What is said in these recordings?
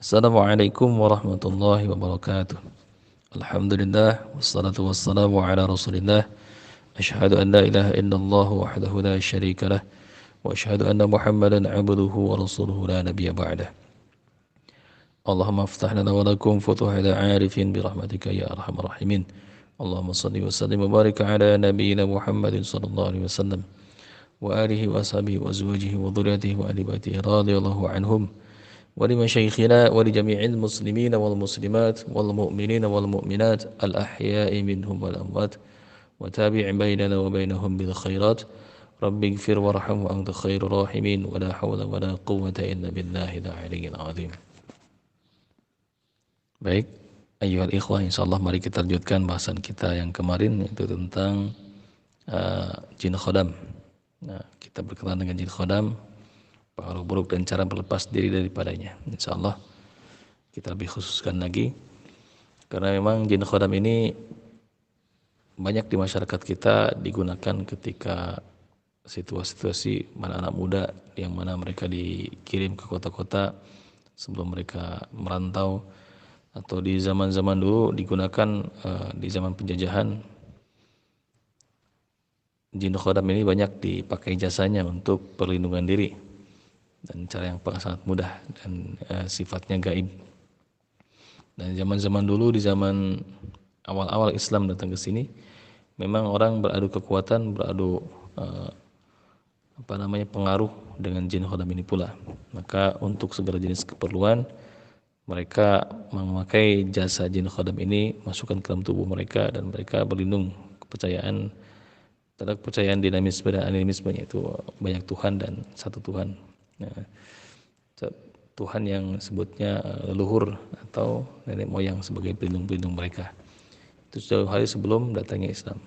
Assalamualaikum warahmatullahi wabarakatuh. Alhamdulillah wassalatu wassalamu ala Rasulillah. Asyhadu an la ilaha illallah wahdahu la syarika lah wa asyhadu anna Muhammadan abduhu wa rasuluhu la nabiyya ba'dah. Allahumma iftah lana wa lakum futuhal arifin bi rahmatika ya arhamar rahimin. Allahumma shalli wa sallim wa barik ala nabiyyina Muhammadin sallallahu alaihi wasallam wa alihi wa ashabihi wa azwajihi wa dhurriyyatihi wa ahli baitihi radhiyallahu anhum. ولمشايخنا ولجميع المسلمين والمسلمات والمؤمنين والمؤمنات الأحياء منهم والأموات وتابع بيننا وبينهم بالخيرات رب اغفر وارحم وأنت خير الراحمين ولا حول ولا قوة إلا بالله العلي العظيم. Baik, ayyuhal ikhwah, insyaallah mari kita lanjutkan bahasan kita yang kemarin, yaitu tentang jin khodam. Nah, kita berkenalan dengan jin khodam, pengaruh buruk dan cara berlepas diri daripadanya. Insyaallah kita lebih khususkan lagi, karena memang jin khodam ini banyak di masyarakat kita digunakan ketika situasi-situasi mana anak muda yang mana mereka dikirim ke kota-kota sebelum mereka merantau, atau di zaman-zaman dulu digunakan di zaman penjajahan. Jin khodam ini banyak dipakai jasanya untuk perlindungan diri dan cara yang sangat mudah dan sifatnya gaib. Dan zaman-zaman dulu, di zaman awal-awal Islam datang ke sini, memang orang beradu kekuatan, beradu pengaruh dengan jin khodam ini pula. Maka untuk segala jenis keperluan, mereka memakai jasa jin khodam ini, masukkan ke dalam tubuh mereka, dan mereka berlindung kepercayaan terhadap kepercayaan dinamisme dan animisme, yaitu banyak Tuhan dan satu Tuhan. Nah, Tuhan yang sebutnya leluhur atau nenek moyang sebagai pelindung-pelindung mereka. Itu jauh hari sebelum datangnya Islam.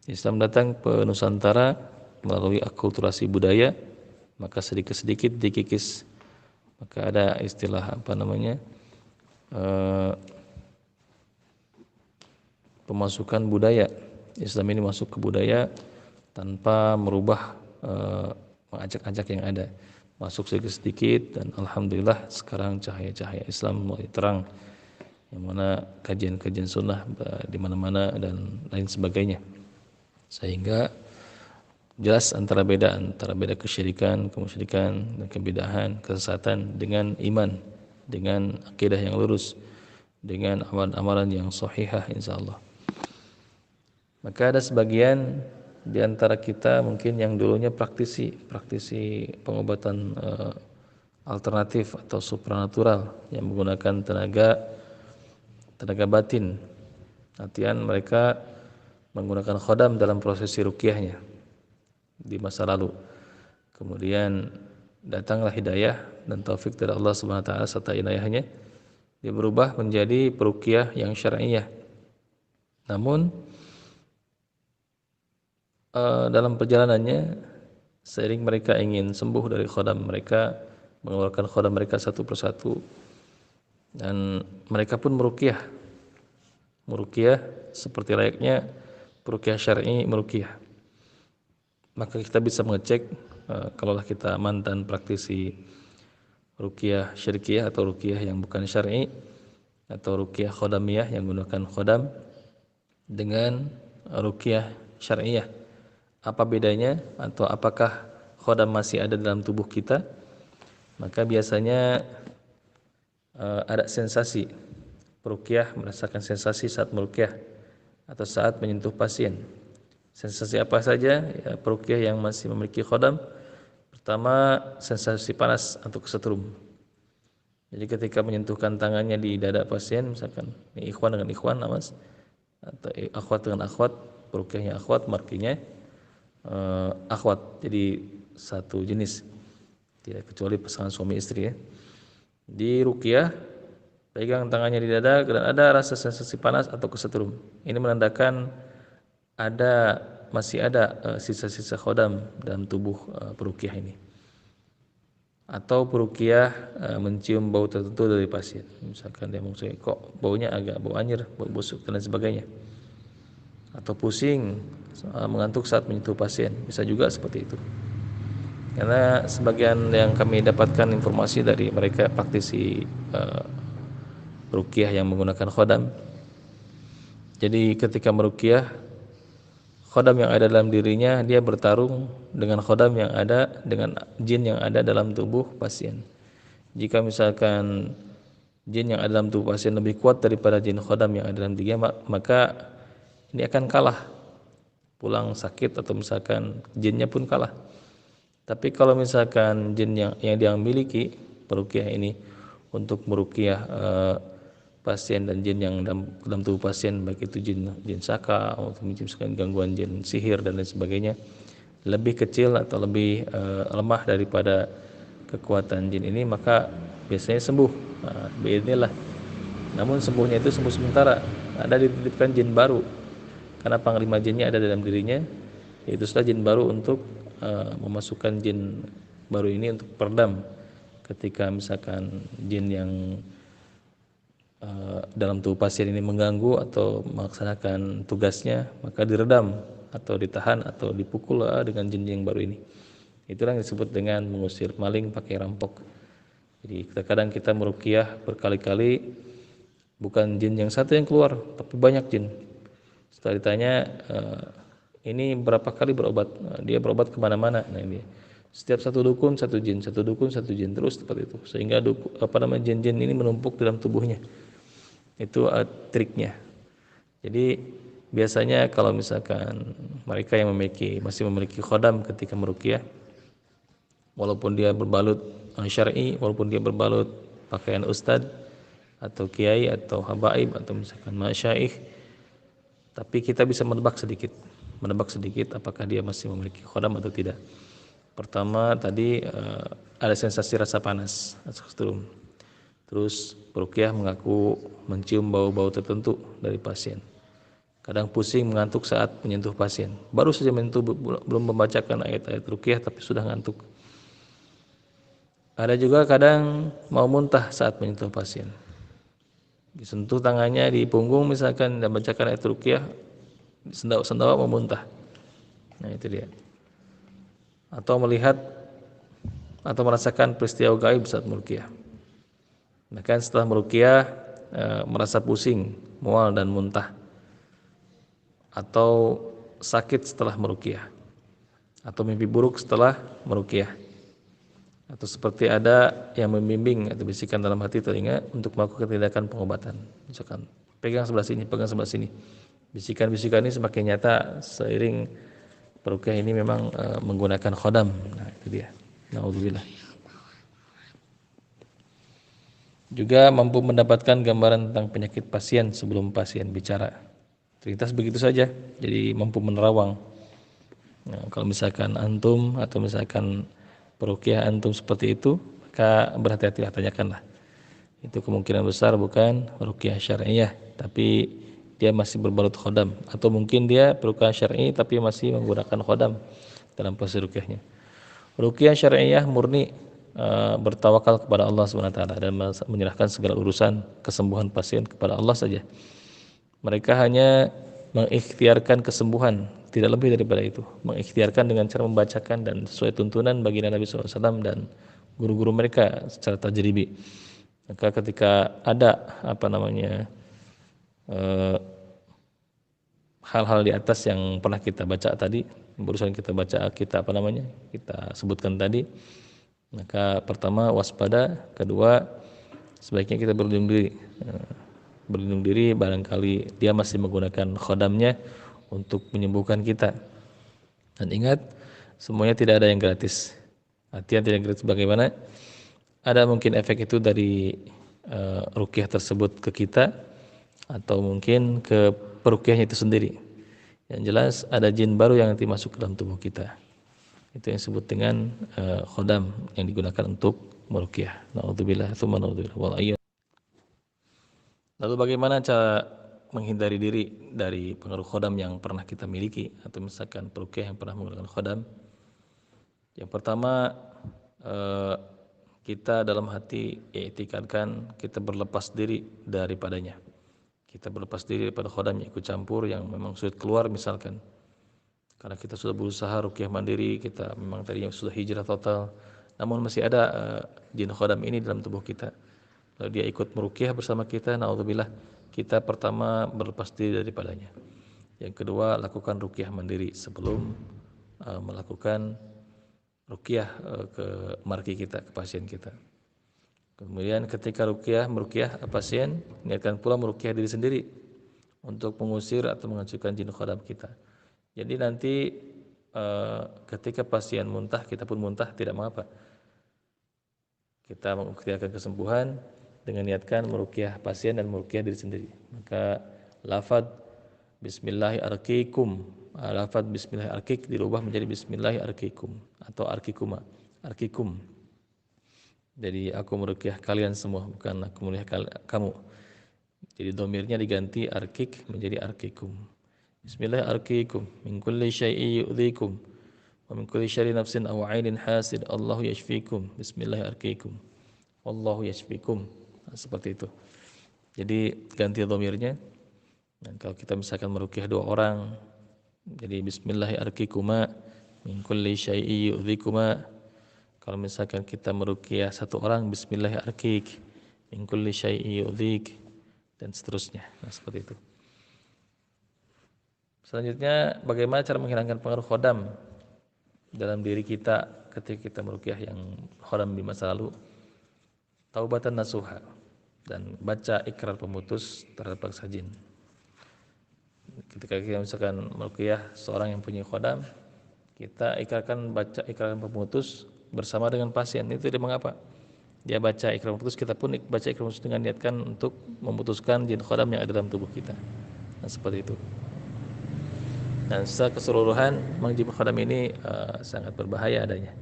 Islam datang ke Nusantara melalui akulturasi budaya, maka sedikit-sedikit dikikis. Maka ada istilah pemasukan budaya. Islam ini masuk ke budaya tanpa merubah mengajak-ajak yang ada. Masuk sedikit-sedikit, dan alhamdulillah sekarang cahaya-cahaya Islam mulai terang, yang mana kajian-kajian sunnah di mana-mana dan lain sebagainya, sehingga jelas antara beda kesyirikan, kemusyrikan, dan kebidahan, kesesatan dengan iman, dengan akidah yang lurus, dengan amalan-amalan yang sahihah insyaallah. Maka ada sebagian di antara kita mungkin yang dulunya praktisi pengobatan alternatif atau supranatural yang menggunakan tenaga batin. Artian mereka menggunakan khodam dalam prosesi ruqyahnya di masa lalu. Kemudian datanglah hidayah dan taufik dari Allah Subhanahu wa taala serta inayahnya, dia berubah menjadi peruqyah yang syar'iyah. Namun dalam perjalanannya, seiring mereka ingin sembuh dari khodam mereka, mengeluarkan khodam mereka satu persatu, dan mereka pun meruqyah seperti layaknya peruqyah syar'i meruqyah. Maka kita bisa mengecek kalaulah kita mantan praktisi ruqyah syirkiyah atau ruqyah yang bukan syar'i, atau ruqyah khodamiyah yang menggunakan khodam, dengan ruqyah syar'iyah. Apa bedanya, atau apakah khodam masih ada dalam tubuh kita? Maka biasanya ada sensasi peruqyah, merasakan sensasi saat meruqyah atau saat menyentuh pasien. Sensasi apa saja ya, peruqyah yang masih memiliki khodam? Pertama, sensasi panas atau kesetrum. Jadi ketika menyentuhkan tangannya di dada pasien, misalkan ikhwan dengan ikhwan, mas, atau akhwat dengan akhwat, peruqyahnya akhwat, markinya akhwat, jadi satu jenis, tidak kecuali pasangan suami istri ya. Di ruqyah, pegang tangannya di dada dan ada rasa sensasi panas atau kesetrum. Ini menandakan masih ada sisa-sisa khodam dalam tubuh peruqyah ini. Atau peruqyah mencium bau tertentu dari pasien, misalkan dia mengusik, kok baunya agak bau anyir, bau busuk dan lain sebagainya. Atau pusing, mengantuk saat menyentuh pasien, bisa juga seperti itu. Karena sebagian yang kami dapatkan informasi dari mereka praktisi ruqyah yang menggunakan khodam. Jadi ketika meruqyah, khodam yang ada dalam dirinya dia bertarung dengan khodam yang ada, dengan jin yang ada dalam tubuh pasien. Jika misalkan jin yang ada dalam tubuh pasien lebih kuat daripada jin khodam yang ada dalam dirinya, maka ini akan kalah, pulang sakit atau misalkan jinnya pun kalah. Tapi kalau misalkan jin yang dia miliki peruqyah ini untuk meruqyah pasien dan jin yang dalam tubuh pasien, baik itu jin saka atau misalkan gangguan jin sihir dan lain sebagainya, lebih kecil atau lebih lemah daripada kekuatan jin ini, maka biasanya sembuh. Biidznillah. Namun sembuhnya itu sembuh sementara. Ada dititipkan jin baru karena panglima jinnya ada dalam dirinya, yaitu sudah jin baru untuk memasukkan jin baru ini untuk peredam ketika misalkan jin yang dalam tubuh pasien ini mengganggu atau melaksanakan tugasnya, maka diredam atau ditahan atau dipukul dengan jin yang baru ini. Itulah yang disebut dengan mengusir maling pakai rampok. Jadi kadang kita meruqyah berkali-kali, bukan jin yang satu yang keluar, tapi banyak jin. Setelah ditanya, ini berapa kali berobat? Dia berobat kemana-mana. Nah ini setiap satu dukun satu jin, satu dukun satu jin, terus seperti itu, sehingga jin-jin ini menumpuk dalam tubuhnya. Itu triknya. Jadi biasanya kalau misalkan mereka yang masih memiliki khodam ketika meruqyah, walaupun dia berbalut syar'i, walaupun dia berbalut pakaian ustad atau kiai atau habaib atau misalkan masyaikh, tapi kita bisa menebak sedikit apakah dia masih memiliki khodam atau tidak. Pertama tadi ada sensasi rasa panas, terus peruqyah mengaku mencium bau-bau tertentu dari pasien. Kadang pusing, mengantuk saat menyentuh pasien. Baru saja menyentuh, belum membacakan ayat-ayat ruqyah tapi sudah ngantuk. Ada juga kadang mau muntah saat menyentuh pasien. Disentuh tangannya di punggung misalkan dan bacakan ayat ruqyah, sendawa mau muntah. Nah itu dia. Atau melihat atau merasakan peristiwa gaib saat meruqyah. Bahkan setelah meruqyah merasa pusing, mual dan muntah, atau sakit setelah meruqyah, atau mimpi buruk setelah meruqyah, atau seperti ada yang membimbing atau bisikan dalam hati telinga untuk melakukan tindakan pengobatan. Misalkan pegang sebelah sini, pegang sebelah sini. Bisikan-bisikan ini semakin nyata seiring peruqyah ini memang menggunakan khodam. Nah itu dia. Na'udzubillah. Juga mampu mendapatkan gambaran tentang penyakit pasien sebelum pasien bicara. Terlintas begitu saja, jadi mampu menerawang. Nah, kalau misalkan antum atau misalkan peruqyah antum seperti itu, maka berhati-hatilah, tanyakanlah. Itu kemungkinan besar bukan ruqyah syar'iyah, tapi dia masih berbalut khodam, atau mungkin dia peruqyah syar'i tapi masih menggunakan khodam dalam proses ruqyahnya. Ruqyah syar'iyah murni bertawakal kepada Allah SWT dan menyerahkan segala urusan kesembuhan pasien kepada Allah saja. Mereka hanya mengikhtiarkan kesembuhan, tidak lebih daripada itu. Mengikhtiarkan dengan cara membacakan dan sesuai tuntunan baginda Nabi SAW dan guru-guru mereka secara tajribi. Maka ketika ada hal-hal di atas yang pernah kita baca tadi, barusan kita baca, kita sebutkan tadi, maka pertama waspada, kedua sebaiknya kita berlindung diri barangkali dia masih menggunakan khodamnya untuk menyembuhkan kita. Dan ingat, semuanya tidak ada yang gratis. Artinya tidak gratis bagaimana? Ada mungkin efek itu dari ruqyah tersebut ke kita, atau mungkin ke peruqyahnya itu sendiri. Yang jelas ada jin baru yang nanti masuk ke dalam tubuh kita. Itu yang disebut dengan khodam yang digunakan untuk meruqyah. Na'udzubillah, tsumma na'udzubillah. Lalu bagaimana cara menghindari diri dari pengaruh khodam yang pernah kita miliki, atau misalkan peruqyah yang pernah menggunakan khodam? Yang pertama, kita dalam hati i'tikadkan kita berlepas diri daripadanya. Kita berlepas diri daripada khodam yang ikut campur, yang memang sulit keluar misalkan. Karena kita sudah berusaha ruqyah mandiri, kita memang tadinya sudah hijrah total, namun masih ada jin khodam ini dalam tubuh kita. Lalu dia ikut meruqyah bersama kita, naudzubillah, kita pertama berlepas diri daripadanya. Yang kedua, lakukan ruqyah mandiri sebelum melakukan ruqyah ke marki kita, ke pasien kita. Kemudian ketika meruqyah pasien, niatkan pula meruqyah diri sendiri untuk mengusir atau menghancurkan jin khodam kita. Jadi nanti ketika pasien muntah, kita pun muntah, tidak mengapa. Kita mengikhtiarkan kesembuhan dengan niatkan meruqyah pasien dan meruqyah diri sendiri. Maka lafaz bismillahirrahmanirrahim, lafaz bismillahirrahmanirrahim dirubah menjadi bismillahirrahmanirrahim atau arkikuma, arkikum. Jadi aku meruqyah kalian semua, bukan aku meruqyah kamu. Jadi domirnya diganti arkik menjadi arkikum. Bismillahirrahmanirrahim. Min kulli syai'in yu'dhikum wa min kulli syarri nafsin aw 'ainin hasid. Allahu yashfikum. Bismillahirrahmanirrahim. Allahu yashfikum. Nah, seperti itu. Jadi ganti dhamirnya. Dan kalau kita misalkan meruqyah 2 orang, jadi bismillahirrahmanirrahim min kulli syai'in yu'dhikuma. Kalau misalkan kita meruqyah 1 orang, bismillahirrahmanirrahim min kulli syai'in yu'dhik, dan seterusnya. Nah, seperti itu. Selanjutnya, bagaimana cara menghilangkan pengaruh khodam dalam diri kita ketika kita meruqyah yang khodam di masa lalu? Taubatan nasuha, dan baca ikrar pemutus terhadap paksa jin. Ketika kita misalkan meruqyah seorang yang punya khodam, kita ikrarkan, baca ikrar pemutus bersama dengan pasien. Itu tidak mengapa. Dia baca ikrar pemutus, kita pun baca ikrar pemutus dengan niatkan untuk memutuskan jin khodam yang ada dalam tubuh kita. Nah, seperti itu. Dan secara keseluruhan memang jin khodam ini sangat berbahaya adanya.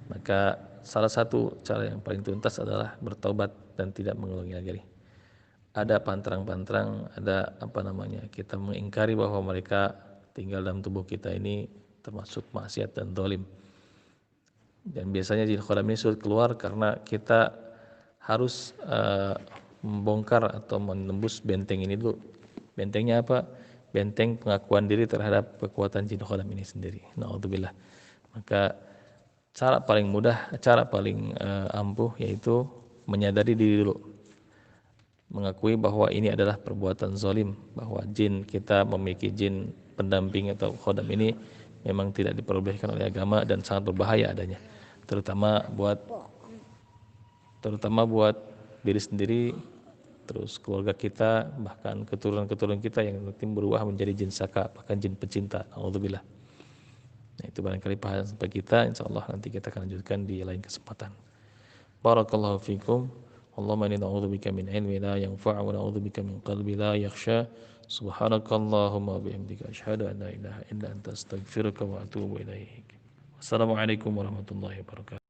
Maka salah satu cara yang paling tuntas adalah bertaubat dan tidak mengulangi lagi. Ada pantrang-pantrang, ada kita mengingkari bahwa mereka tinggal dalam tubuh kita ini termasuk maksiat dan zalim. Dan biasanya jin khodam ini sulit keluar karena kita harus membongkar atau menembus benteng ini dulu. Bentengnya apa? Benteng pengakuan diri terhadap kekuatan jin khodam ini sendiri. Naudzubillah. Maka cara paling mudah, cara paling ampuh yaitu menyadari diri dulu. Mengakui bahwa ini adalah perbuatan zalim, bahwa jin kita memiliki jin pendamping atau khodam ini memang tidak diperbolehkan oleh agama dan sangat berbahaya adanya. Terutama buat diri sendiri, terus keluarga kita, bahkan keturunan-keturunan kita yang nanti berubah menjadi jin saka, bahkan jin pecinta. Alhamdulillah. Nah, itu barangkali paham sampai kita. Insyaallah nanti kita akan lanjutkan di lain kesempatan. Barakallahu fikum. Allahumma inni na'udzubika min ilmin la yanfa'u wa na'udzubika min qalbin la yakhsha. Subhanakallahumma wa bihamdika asyhadu an la ilaha illa anta astaghfiruka wa atubu ilaik. Wassalamualaikum warahmatullahi wabarakatuh.